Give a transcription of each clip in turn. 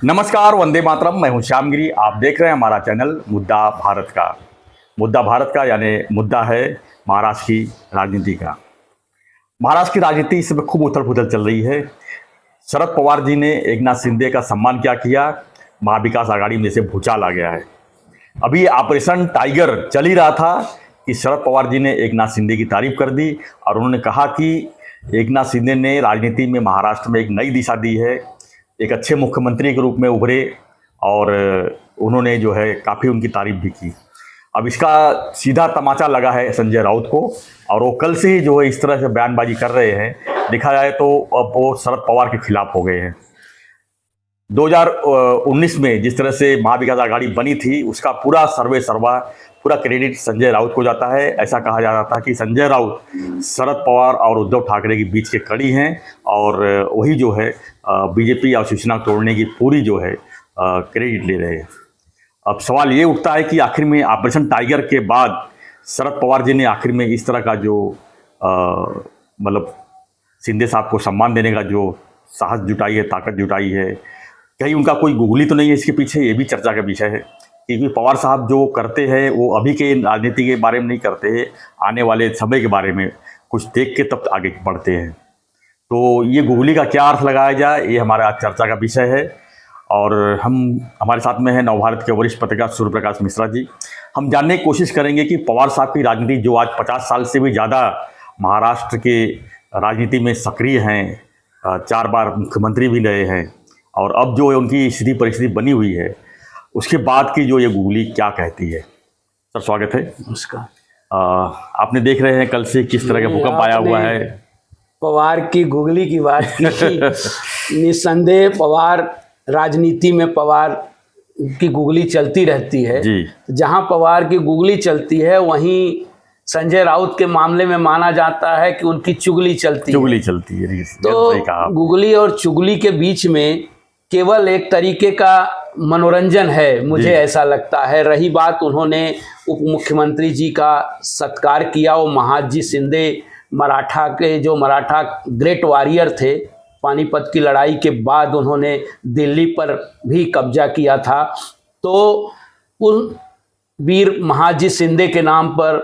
नमस्कार, वंदे मातरम। मैं हूं श्यामगिरी। आप देख रहे हैं हमारा चैनल मुद्दा भारत का। मुद्दा भारत का यानी मुद्दा है महाराष्ट्र की राजनीति का। महाराष्ट्र की राजनीति इस समय खूब उथल पुथल चल रही है। शरद पवार जी ने एकनाथ शिंदे का सम्मान क्या किया, महाविकास आघाड़ी में से भूचाल आ गया है। अभी ऑपरेशन टाइगर चल ही रहा था कि शरद पवार जी ने एकनाथ शिंदे की तारीफ कर दी और उन्होंने कहा कि एकनाथ शिंदे ने राजनीति में महाराष्ट्र में एक नई दिशा दी है, एक अच्छे मुख्यमंत्री के रूप में उभरे और उन्होंने जो है काफ़ी उनकी तारीफ भी की। अब इसका सीधा तमाचा लगा है संजय राउत को और वो कल से ही जो है इस तरह से बयानबाजी कर रहे हैं। देखा जाए तो अब वो शरद पवार के खिलाफ हो गए हैं। 2019 में जिस तरह से महाविकास आघाड़ी बनी थी उसका पूरा सर्वे सर्वा पूरा क्रेडिट संजय राउत को जाता है। ऐसा कहा जा रहा था कि संजय राउत शरद पवार और उद्धव ठाकरे के बीच के कड़ी हैं और वही जो है बीजेपी और शिवसेना तोड़ने की पूरी जो है क्रेडिट ले रहे हैं। अब सवाल ये उठता है कि आखिर में ऑपरेशन टाइगर के बाद शरद पवार जी ने आखिर में इस तरह का जो मतलब शिंदे साहब को सम्मान देने का जो साहस जुटाई है, ताकत जुटाई है, कहीं उनका कोई गुगली तो नहीं है इसके पीछे? ये भी चर्चा का विषय है क्योंकि पवार साहब जो करते हैं वो अभी के राजनीति के बारे में नहीं करते हैं, आने वाले समय के बारे में कुछ देख के तब आगे बढ़ते हैं। तो ये गुगली का क्या अर्थ लगाया जाए, ये हमारा चर्चा का विषय है। और हमारे साथ में है नवभारत के वरिष्ठ पत्रकार सूर्य प्रकाश मिश्रा जी। हम जानने की कोशिश करेंगे कि पवार साहब की राजनीति जो आज 50 साल से भी ज़्यादा महाराष्ट्र के राजनीति में सक्रिय हैं, 4 बार मुख्यमंत्री भी रहे हैं और अब जो उनकी स्थिति परिस्थिति बनी हुई है उसके बाद की जो ये गुगली क्या कहती है। सर स्वागत है। नमस्कार। आपने देख रहे हैं कल से किस तरह का भूकंप आया हुआ है। पवार की गुगली की बात की निस्संदेह पवार राजनीति में पवार की गुगली चलती रहती है जी। जहां पवार की गुगली चलती है वहीं संजय राउत के मामले में माना जाता है कि उनकी चुगली चलती है। तो गुगली और चुगली के बीच में केवल एक तरीके का मनोरंजन है, मुझे ऐसा लगता है। रही बात उन्होंने उप मुख्यमंत्री जी का सत्कार किया, वो महादजी शिंदे मराठा के जो मराठा ग्रेट वॉरियर थे, पानीपत की लड़ाई के बाद उन्होंने दिल्ली पर भी कब्जा किया था। तो उन वीर महादजी शिंदे के नाम पर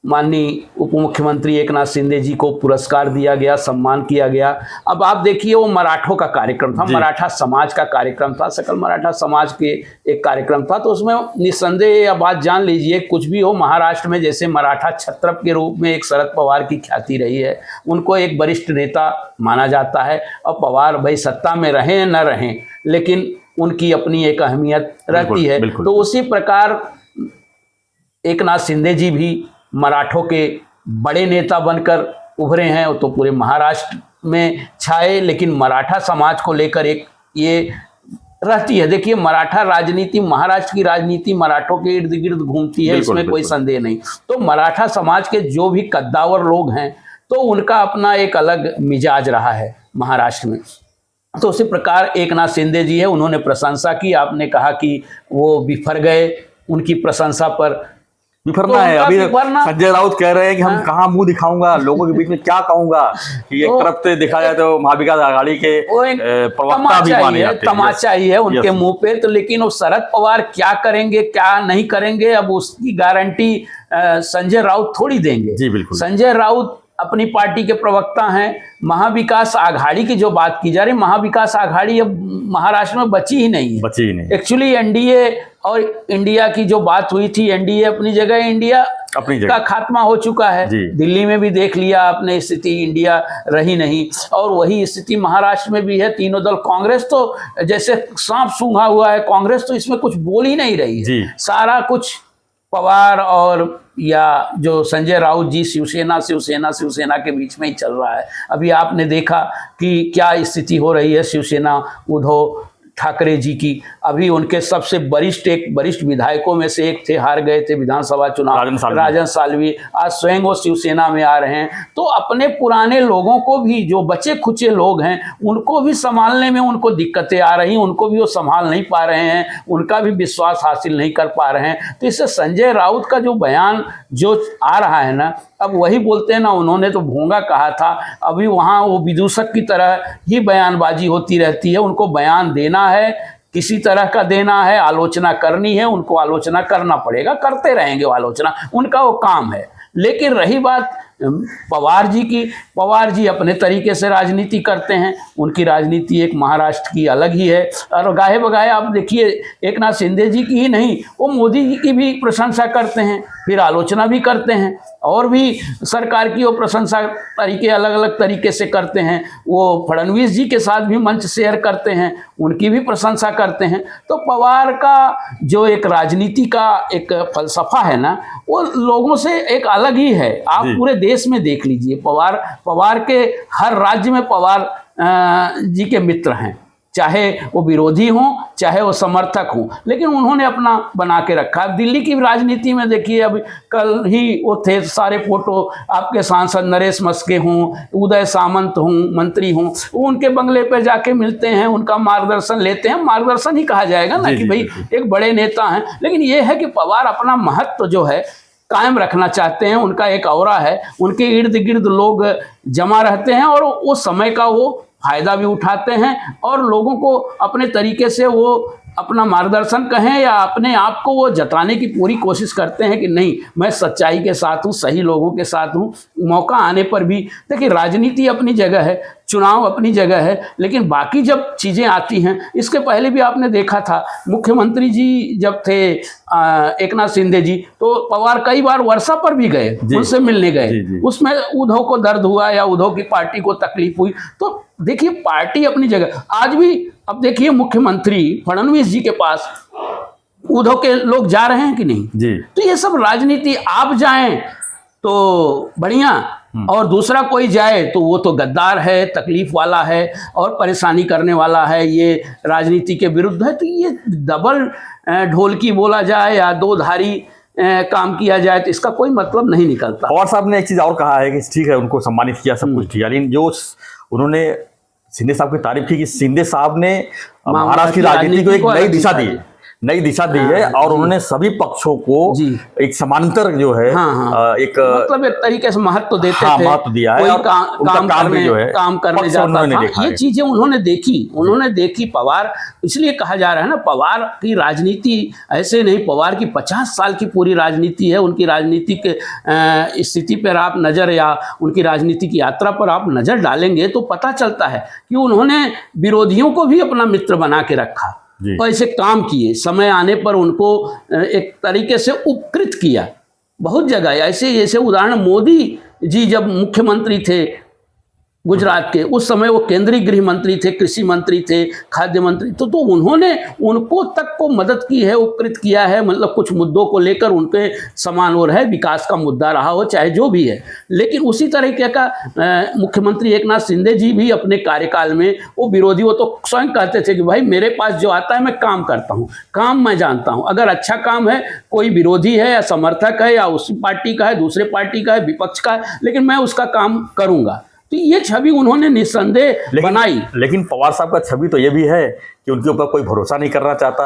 माननीय उप मुख्यमंत्री एकनाथ शिंदे जी को पुरस्कार दिया गया, सम्मान किया गया। अब आप देखिए वो मराठों का कार्यक्रम था, मराठा समाज का कार्यक्रम था, सकल मराठा समाज के एक कार्यक्रम था। तो उसमें निस्संदेह यह बात जान लीजिए, कुछ भी हो, महाराष्ट्र में जैसे मराठा छत्रप के रूप में एक शरद पवार की ख्याति रही है, उनको एक वरिष्ठ नेता माना जाता है। अब पवार भाई सत्ता में रहें न रहें, लेकिन उनकी अपनी एक अहमियत रहती है। तो उसी प्रकार एकनाथ शिंदे जी भी मराठों के बड़े नेता बनकर उभरे हैं। वो तो पूरे महाराष्ट्र में छाए, लेकिन मराठा समाज को लेकर एक ये रहती है। देखिए मराठा राजनीति, महाराष्ट्र की राजनीति मराठों के इर्द गिर्द घूमती है, इसमें कोई संदेह नहीं। तो मराठा समाज के जो भी कद्दावर लोग हैं तो उनका अपना एक अलग मिजाज रहा है महाराष्ट्र में। तो उसी प्रकार एकनाथ शिंदे जी है, उन्होंने प्रशंसा की। आपने कहा कि वो बिफर गए, उनकी प्रशंसा पर बिफरना है। अभी संजय राउत कह रहे हैं कि हम कहाँ मुंह दिखाऊंगा, लोगों के बीच में क्या कहूंगा कि एक तरफ से देखा जाए तो महाविकास आघाड़ी के प्रवक्ता भी माने जाते हैं, तमाचा ही है उनके मुंह पे। तो लेकिन वो शरद पवार क्या करेंगे क्या नहीं करेंगे, अब उसकी गारंटी संजय राउत थोड़ी देंगे। जी बिल्कुल। संजय राउत अपनी पार्टी के प्रवक्ता हैं। महाविकास आघाड़ी की जो बात की जा रही, महाविकास आघाड़ी अब महाराष्ट्र में बची ही नहीं है। एक्चुअली एनडीए और इंडिया की जो बात हुई थी, एनडीए अपनी जगह, इंडिया अपनी जगह का खात्मा हो चुका है। दिल्ली में भी देख लिया आपने, स्थिति इंडिया रही नहीं। और वही स्थिति महाराष्ट्र में भी है। तीनों दल, कांग्रेस तो जैसे सांप सूंघा हुआ है, कांग्रेस तो इसमें कुछ बोल ही नहीं रही है। सारा कुछ पवार और या जो संजय राउत जी शिवसेना के बीच में ही चल रहा है। अभी आपने देखा कि क्या स्थिति हो रही है शिवसेना उद्धव ठाकरे जी की। अभी उनके सबसे वरिष्ठ विधायकों में से एक थे, हार गए थे विधानसभा चुनाव, राजन सालवी, आज स्वयं वो शिवसेना में आ रहे हैं। तो अपने पुराने लोगों को भी, जो बचे खुचे लोग हैं, उनको भी संभालने में उनको दिक्कतें आ रही, उनको भी वो संभाल नहीं पा रहे हैं, उनका भी विश्वास हासिल नहीं कर पा रहे हैं। तो इससे संजय राउत का जो बयान जो आ रहा है ना, अब वही बोलते हैं ना, उन्होंने तो भोंगा कहा था। अभी वहाँ वो विदूषक की तरह ही बयानबाजी होती रहती है। उनको बयान देना है किसी तरह का देना है, आलोचना करनी है, उनको आलोचना करना पड़ेगा, करते रहेंगे वो आलोचना, उनका वो काम है। लेकिन रही बात पवार जी की, पवार जी अपने तरीके से राजनीति करते हैं, उनकी राजनीति एक महाराष्ट्र की अलग ही है। और गाहे बगाहे आप देखिए, एक नाथ शिंदे जी की ही नहीं, वो मोदी जी की भी प्रशंसा करते हैं, फिर आलोचना भी करते हैं, और भी सरकार की वो प्रशंसा तरीके अलग अलग तरीके से करते हैं। वो फडणवीस जी के साथ भी मंच शेयर करते हैं, उनकी भी प्रशंसा करते हैं। तो पवार का जो एक राजनीति का एक फलसफा है ना, वो लोगों से एक अलग ही है। आप पूरे देश में देख लीजिए, पवार के हर राज्य में पवार जी के मित्र हैं, चाहे वो विरोधी हों चाहे वो समर्थक हों, लेकिन उन्होंने अपना बना के रखा। दिल्ली की राजनीति में देखिए, अभी कल ही वो थे सारे फोटो, आपके सांसद नरेश मस्के हों, उदय सामंत हों, मंत्री हों, वो उनके बंगले पर जाके मिलते हैं, उनका मार्गदर्शन लेते हैं। मार्गदर्शन ही कहा जाएगा ना कि भाई एक बड़े नेता हैं। लेकिन ये है कि पवार अपना महत्व जो है कायम रखना चाहते हैं, उनका एक औरा है, उनके इर्द गिर्द लोग जमा रहते हैं और उस समय का वो फायदा भी उठाते हैं और लोगों को अपने तरीके से वो अपना मार्गदर्शन कहें या अपने आप को वो जताने की पूरी कोशिश करते हैं कि नहीं, मैं सच्चाई के साथ हूँ, सही लोगों के साथ हूँ। मौका आने पर भी देखिए, राजनीति अपनी जगह है, चुनाव अपनी जगह है, लेकिन बाकी जब चीज़ें आती हैं, इसके पहले भी आपने देखा था मुख्यमंत्री जी जब थे एक नाथ शिंदे जी, तो पवार कई बार वर्षा पर भी गए, उनसे मिलने गए। उसमें उद्धव को दर्द हुआ या उद्धव की पार्टी को तकलीफ हुई। तो देखिए, पार्टी अपनी जगह। आज भी अब देखिए, मुख्यमंत्री फडणवीस जी के पास उद्धव के लोग जा रहे हैं कि नहीं जी। तो ये सब राजनीति, आप जाएं तो बढ़िया, और दूसरा कोई जाए तो वो तो गद्दार है, तकलीफ वाला है और परेशानी करने वाला है, ये राजनीति के विरुद्ध है। तो ये डबल ढोलकी बोला जाए या दो धारी काम किया जाए तो इसका कोई मतलब नहीं निकलता। पवार साहब ने एक चीज़ और कहा है कि ठीक है, उनको सम्मानित किया, सब कुछ ठीक है, लेकिन जो उन्होंने शिंदे साहब की तारीफ की कि शिंदे साहब ने महाराष्ट्र की राजनीति को एक नई दिशा दी है और उन्होंने सभी पक्षों को एक समांतर जो है एक मतलब एक तरीके से महत्व देते थे, महत्व दिया है, और काम करने जाता था। ये चीजें उन्होंने देखी पवार, इसलिए कहा जा रहा है ना, पवार की राजनीति ऐसे नहीं, पवार की 50 साल की पूरी राजनीति है। उनकी राजनीतिक स्थिति पर आप नजर या उनकी राजनीति की यात्रा पर आप नजर डालेंगे तो पता चलता है कि उन्होंने विरोधियों को भी अपना मित्र बना के रखा और ऐसे काम किए, समय आने पर उनको एक तरीके से उपकृत किया। बहुत जगह ऐसे उदाहरण, मोदी जी जब मुख्यमंत्री थे गुजरात के, उस समय वो केंद्रीय गृह मंत्री थे, कृषि मंत्री थे, खाद्य मंत्री, तो उन्होंने उनको तक को मदद की है, उपकृत किया है। मतलब कुछ मुद्दों को लेकर उनके समान और है, विकास का मुद्दा रहा हो चाहे जो भी है। लेकिन उसी तरीके का मुख्यमंत्री एक नाथ शिंदे जी भी अपने कार्यकाल में, वो विरोधी, वो तो स्वयं कहते थे कि भाई मेरे पास जो आता है मैं काम करता हूँ, काम मैं जानता हूँ, अगर अच्छा काम है, कोई विरोधी है या समर्थक है या उसी पार्टी का है, दूसरे पार्टी का है, विपक्ष का है, लेकिन मैं उसका काम करूँगा। तो ये छवि उन्होंने निस्संदेह बनाई। लेकिन पवार साहब का छवि तो ये भी है कि उनके ऊपर कोई भरोसा नहीं करना चाहता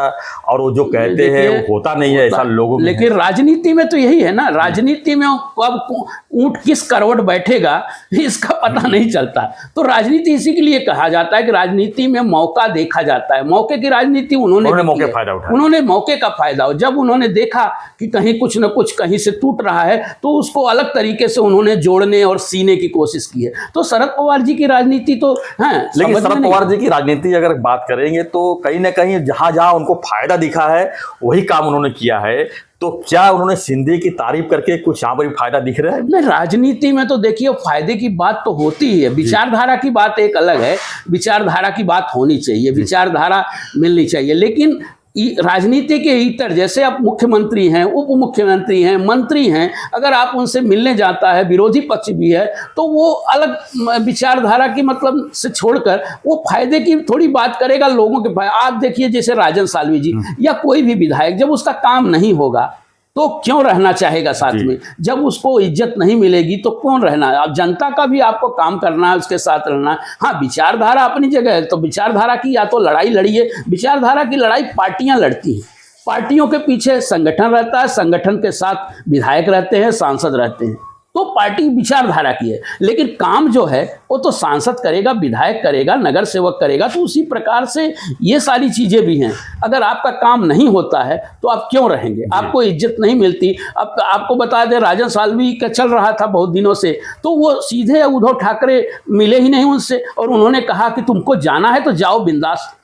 और वो जो कहते हैं वो होता नहीं है, ऐसा लोगों। लेकिन राजनीति में तो यही है ना, राजनीति में अब ऊंट किस करवट बैठेगा इसका पता नहीं चलता। तो राजनीति इसी के लिए कहा जाता है कि राजनीति में मौका देखा जाता है। मौके की राजनीति उन्होंने मौके का फायदा, जब उन्होंने देखा कि कहीं कुछ न कुछ कहीं से टूट रहा है तो उसको अलग तरीके से उन्होंने जोड़ने और सीने की कोशिश की है। तो शरद पवार जी की राजनीति तो है, लेकिन शरद पवार जी की राजनीति अगर बात करेंगे तो कहीं ना कहीं जहां उनको फायदा दिखा है वही काम उन्होंने किया है। तो क्या उन्होंने शिंदे की तारीफ करके कुछ यहाँ पर भी फायदा दिख रहा है? नहीं, राजनीति में तो देखिए फायदे की बात तो होती ही है, विचारधारा की बात एक अलग है, विचारधारा की बात होनी चाहिए, विचारधारा मिलनी चाहिए। लेकिन राजनीति के इतर, जैसे आप मुख्यमंत्री हैं, उप मुख्यमंत्री हैं, मंत्री हैं, अगर आप उनसे मिलने जाता है, विरोधी पक्ष भी है, तो वो अलग विचारधारा की मतलब से छोड़कर वो फायदे की थोड़ी बात करेगा लोगों के। आप देखिए जैसे राजन सालवी जी या कोई भी विधायक, जब उसका काम नहीं होगा तो क्यों रहना चाहेगा साथ में? जब उसको इज्जत नहीं मिलेगी तो कौन रहना है? अब जनता का भी आपको काम करना है, उसके साथ रहना है। हाँ, विचारधारा अपनी जगह है, तो विचारधारा की या तो लड़ाई लड़िए। विचारधारा की लड़ाई पार्टियां लड़ती हैं, पार्टियों के पीछे संगठन रहता है, संगठन के साथ विधायक रहते हैं, सांसद रहते हैं। तो पार्टी विचारधारा की है, लेकिन काम जो है वो तो सांसद करेगा, विधायक करेगा, नगर सेवक करेगा। तो उसी प्रकार से ये सारी चीजें भी हैं। अगर आपका काम नहीं होता है तो आप क्यों रहेंगे, आपको इज्जत नहीं मिलती। अब आपको बता दें, राजन सालवी का चल रहा था बहुत दिनों से, तो वो सीधे उद्धव ठाकरे मिले ही नहीं उनसे, और उन्होंने कहा कि तुमको जाना है तो जाओ बिंदास।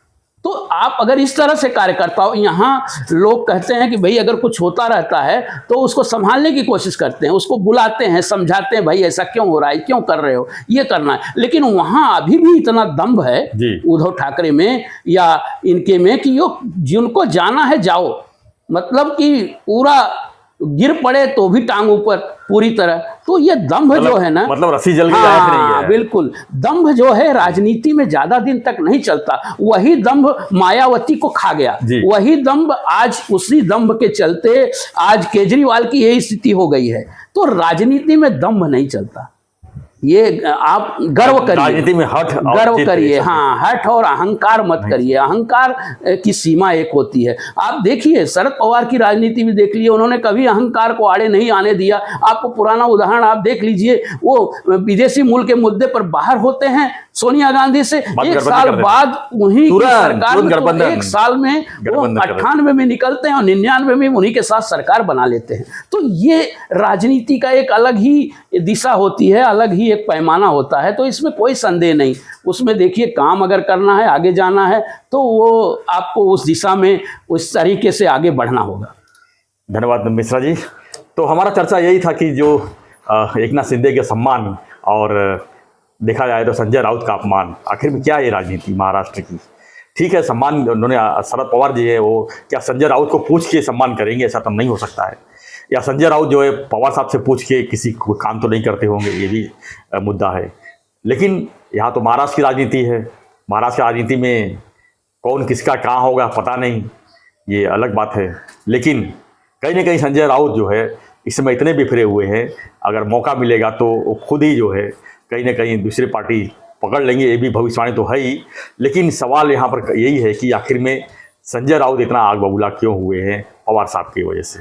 तो आप अगर इस तरह से कार्य करता हो, यहाँ लोग कहते हैं कि भाई अगर कुछ होता रहता है तो उसको संभालने की कोशिश करते हैं, उसको बुलाते हैं, समझाते हैं, भाई ऐसा क्यों हो रहा है, क्यों कर रहे हो, ये करना है। लेकिन वहाँ अभी भी इतना दम्भ है उद्धव ठाकरे में या इनके में कि यो जिनको जाना है जाओ, मतलब कि पूरा गिर पड़े तो भी टांग ऊपर पूरी तरह। तो ये दंभ जो है ना, मतलब रस्सी जल के लायक नहीं है। बिल्कुल, दंभ जो है राजनीति में ज्यादा दिन तक नहीं चलता। वही दंभ मायावती को खा गया, वही दंभ आज, उसी दंभ के चलते आज केजरीवाल की यही स्थिति हो गई है। तो राजनीति में दंभ नहीं चलता, ये आप गर्व करिए, राजनीति में हठ गर्व करिए, हाँ, हठ और अहंकार मत करिए। अहंकार की सीमा एक होती है। आप देखिए शरद पवार की राजनीति भी देख लीजिए, उन्होंने कभी अहंकार को आड़े नहीं आने दिया। आपको पुराना उदाहरण आप देख लीजिए, वो विदेशी मूल के मुद्दे पर बाहर होते हैं सोनिया गांधी से, एक साल बाद वहीं की सरकार में, तो एक साल में वो 98 में निकलते हैं और 99 में उन्हीं के साथ सरकार बना लेते हैं। तो ये राजनीति का एक अलग ही दिशा होती है, अलग ही एक पैमाना होता है। तो इसमें कोई संदेह नहीं, उसमें देखिए काम अगर करना है, आगे जाना है, तो वो आपको उस दिशा में उस तरीके से आगे बढ़ना होगा। धन्यवाद मिश्रा जी। तो हमारा चर्चा यही था कि जो एकनाथ शिंदे के सम्मान और देखा जाए तो संजय राउत का अपमान, आखिर में क्या है राजनीति महाराष्ट्र की। ठीक है, सम्मान उन्होंने, शरद पवार जी है वो क्या संजय राउत को पूछ के सम्मान करेंगे, ऐसा तो नहीं हो सकता है। या संजय राउत जो है पवार साहब से पूछ के किसी को काम तो नहीं करते होंगे, ये भी मुद्दा है। लेकिन यहाँ तो महाराष्ट्र की राजनीति है, महाराष्ट्र की राजनीति में कौन किसका कहाँ होगा पता नहीं, ये अलग बात है। लेकिन कहीं ना कहीं संजय राउत जो है इस समय इतने बिखरे हुए हैं, अगर मौका मिलेगा तो वो खुद ही जो है कहीं ना कहीं दूसरी पार्टी पकड़ लेंगे, ये भी भविष्यवाणी तो है ही। लेकिन सवाल यहाँ पर यही है कि आखिर में संजय राउत इतना आग बबूला क्यों हुए हैं पवार साहब की वजह से।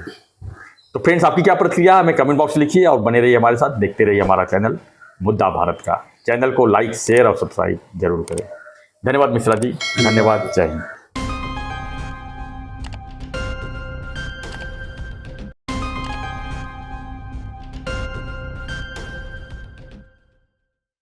तो फ्रेंड्स, आपकी क्या प्रतिक्रिया है हमें कमेंट बॉक्स में लिखिए और बने रहिए हमारे साथ, देखते रहिए हमारा चैनल मुद्दा भारत का। चैनल को लाइक, शेयर और सब्सक्राइब जरूर करें। धन्यवाद मिश्रा जी, धन्यवाद, जय हिंद।